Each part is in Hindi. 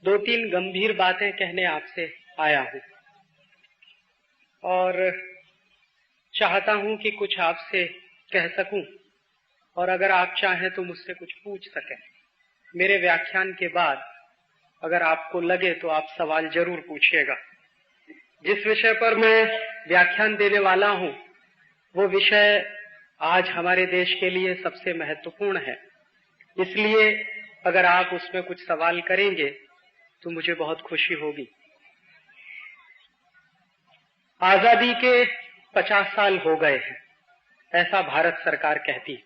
दो तीन गंभीर बातें कहने आपसे आया हूं और चाहता हूं कि कुछ आपसे कह सकूं और अगर आप चाहें तो मुझसे कुछ पूछ सकें। मेरे व्याख्यान के बाद अगर आपको लगे तो आप सवाल जरूर पूछिएगा। जिस विषय पर मैं व्याख्यान देने वाला हूं वो विषय आज हमारे देश के लिए सबसे महत्वपूर्ण है, इसलिए अगर आप उसमें कुछ सवाल करेंगे तो मुझे बहुत खुशी होगी। आजादी के 50 साल हो गए हैं, ऐसा भारत सरकार कहती है।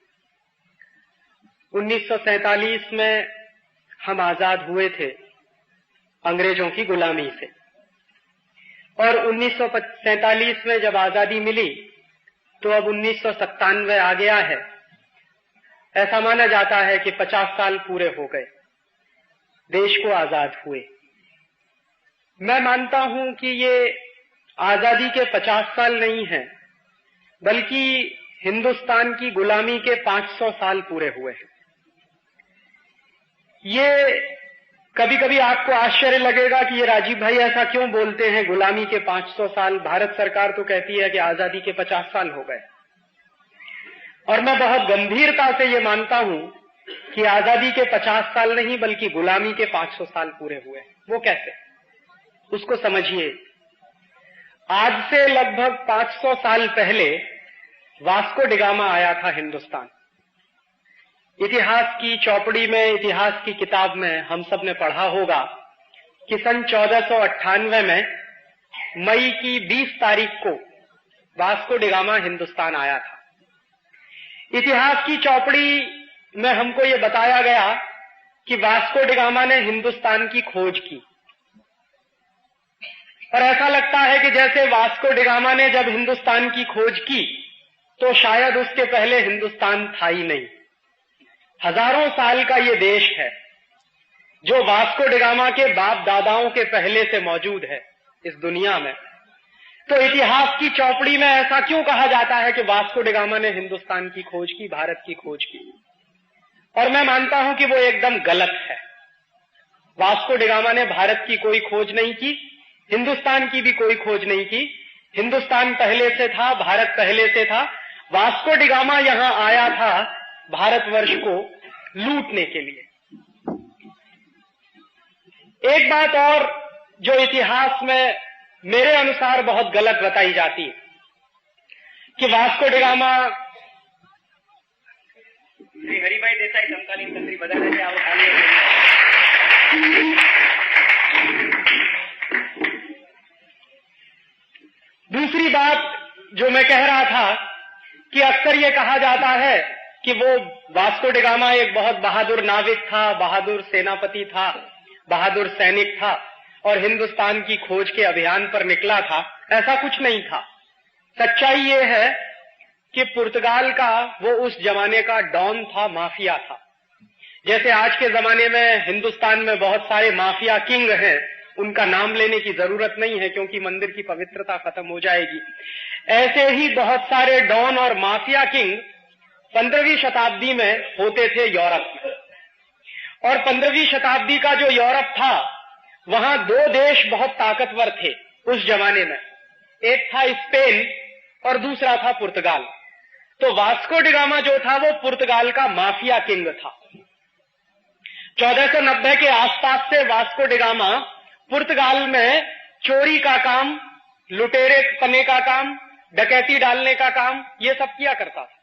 1947 में हम आजाद हुए थे अंग्रेजों की गुलामी से और 1947 में जब आजादी मिली तो अब 1997 आ गया है। ऐसा माना जाता है कि 50 साल पूरे हो गए देश को आजाद हुए। मैं मानता हूं कि ये आजादी के 50 साल नहीं हैं, बल्कि हिंदुस्तान की गुलामी के 500 साल पूरे हुए हैं। ये कभी कभी आपको आश्चर्य लगेगा कि ये राजीव भाई ऐसा क्यों बोलते हैं, गुलामी के 500 साल। भारत सरकार तो कहती है कि आजादी के 50 साल हो गए और मैं बहुत गंभीरता से ये मानता हूं कि आजादी के 50 साल नहीं बल्कि गुलामी के 500 साल पूरे हुए। वो कैसे, उसको समझिए। आज से लगभग 500 साल पहले वास्को डिगामा आया था हिंदुस्तान। इतिहास की चौपड़ी में, इतिहास की किताब में हम सब ने पढ़ा होगा कि सन 1498 में मई की 20 तारीख को वास्को डिगामा हिंदुस्तान आया था। इतिहास की चौपड़ी में हमको ये बताया गया कि वास्को डिगामा ने हिंदुस्तान की खोज की और ऐसा लगता है कि जैसे वास्को डिगामा ने जब हिंदुस्तान की खोज की तो शायद उसके पहले हिंदुस्तान था ही नहीं। हजारों साल का ये देश है जो वास्को डिगामा के बाप दादाओं के पहले से मौजूद है इस दुनिया में। तो इतिहास की चौपड़ी में ऐसा क्यों कहा जाता है कि वास्को डिगामा ने हिंदुस्तान की खोज की, भारत की खोज की? और मैं मानता हूं कि वो एकदम गलत है। वास्को डिगामा ने भारत की कोई खोज नहीं की, हिंदुस्तान की भी कोई खोज नहीं की। हिंदुस्तान पहले से था, भारत पहले से था। वास्को डिगामा यहां आया था भारतवर्ष को लूटने के लिए। एक बात और जो इतिहास में मेरे अनुसार बहुत गलत बताई जाती है कि वास्को डिगामा श्री हरिभाई देसाई समकालीन तंत्री बदलने से दूसरी बात जो मैं कह रहा था कि अक्सर ये कहा जाता है कि वो वास्को डिगामा एक बहुत बहादुर नाविक था, बहादुर सेनापति था, बहादुर सैनिक था और हिंदुस्तान की खोज के अभियान पर निकला था। ऐसा कुछ नहीं था। सच्चाई ये है कि पुर्तगाल का वो उस जमाने का डॉन था, माफिया था। जैसे आज के जमाने में हिंदुस्तान में बहुत सारे माफिया किंग हैं, उनका नाम लेने की जरूरत नहीं है क्योंकि मंदिर की पवित्रता खत्म हो जाएगी। ऐसे ही बहुत सारे डॉन और माफिया किंग 15वीं शताब्दी में होते थे यूरोप में। और 15वीं शताब्दी का जो यूरोप था वहां दो देश बहुत ताकतवर थे उस जमाने में, एक था स्पेन और दूसरा था पुर्तगाल। तो वास्को डिगामा जो था वो पुर्तगाल का माफिया किंग था। 1490 के आसपास से वास्को डिगामा पुर्तगाल में चोरी का काम, लुटेरे पने का काम, डकैती डालने का काम, ये सब किया करता था।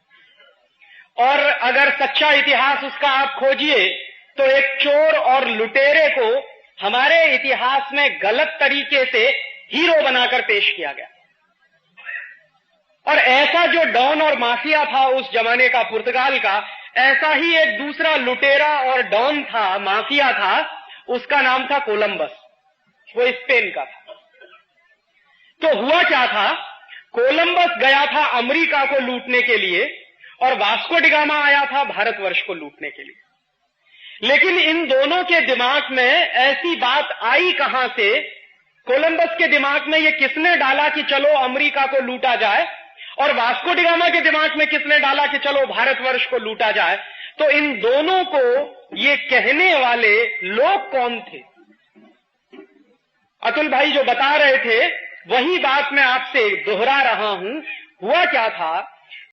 और अगर सच्चा इतिहास उसका आप खोजिए तो एक चोर और लुटेरे को हमारे इतिहास में गलत तरीके से हीरो बनाकर पेश किया गया। और ऐसा जो डॉन और माफिया था उस जमाने का पुर्तगाल का, ऐसा ही एक दूसरा लुटेरा और डॉन था, माफिया था, उसका नाम था कोलंबस। वो स्पेन का था। तो हुआ क्या था, कोलंबस गया था अमेरिका को लूटने के लिए और वास्को डिगामा आया था भारतवर्ष को लूटने के लिए। लेकिन इन दोनों के दिमाग में ऐसी बात आई कहां से, कोलंबस के दिमाग में ये किसने डाला कि चलो अमेरिका को लूटा जाए, और वास्को डिगामा के दिमाग में किसने डाला कि चलो भारतवर्ष को लूटा जाए? तो इन दोनों को ये कहने वाले लोग कौन थे? अतुल भाई जो बता रहे थे वही बात मैं आपसे दोहरा रहा हूं। हुआ क्या था